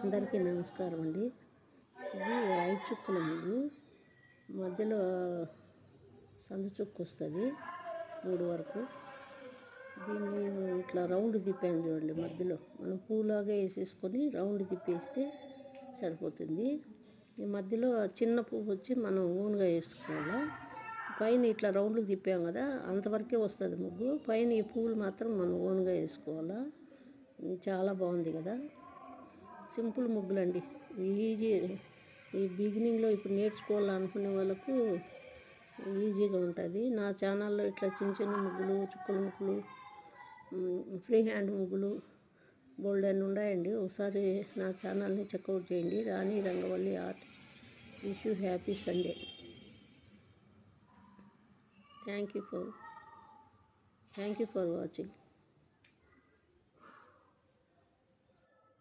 అందరికీ నమస్కారం అండి. ఇది 5 చుక్కల ముగ్గు, మధ్యలో సందు చుక్క వస్తుంది 3 వరకు. దీన్ని ఇట్లా రౌండ్ తిప్పాను చూడండి. మధ్యలో మనం పూలాగా వేసేసుకొని రౌండ్ తిప్పేస్తే సరిపోతుంది. ఈ మధ్యలో చిన్న పువ్వు వచ్చి మనం ఓన్గా వేసుకోవాలా. పైన ఇట్లా రౌండ్లు తిప్పాం కదా, అంతవరకే వస్తుంది ముగ్గు. పైన ఈ పువ్వులు మాత్రం మనం ఓన్గా వేసుకోవాలా. చాలా బాగుంది కదా, సింపుల్ ముగ్గులండి. ఈజీ. ఈ బిగినింగ్లో ఇప్పుడు నేర్చుకోవాలనుకునే వాళ్ళకు ఈజీగా ఉంటుంది. నా ఛానల్లో ఇట్లా చిన్న చిన్న ముగ్గులు, చుక్కల ముగ్గులు, ఫ్రీ హ్యాండ్ ముగ్గులు బోల్డ్ అని ఉన్నాయండి. ఒకసారి నా ఛానల్ని చెక్అవుట్ చేయండి. Rani Rangavalli art. Wish you happy Sunday. Thank you for watching.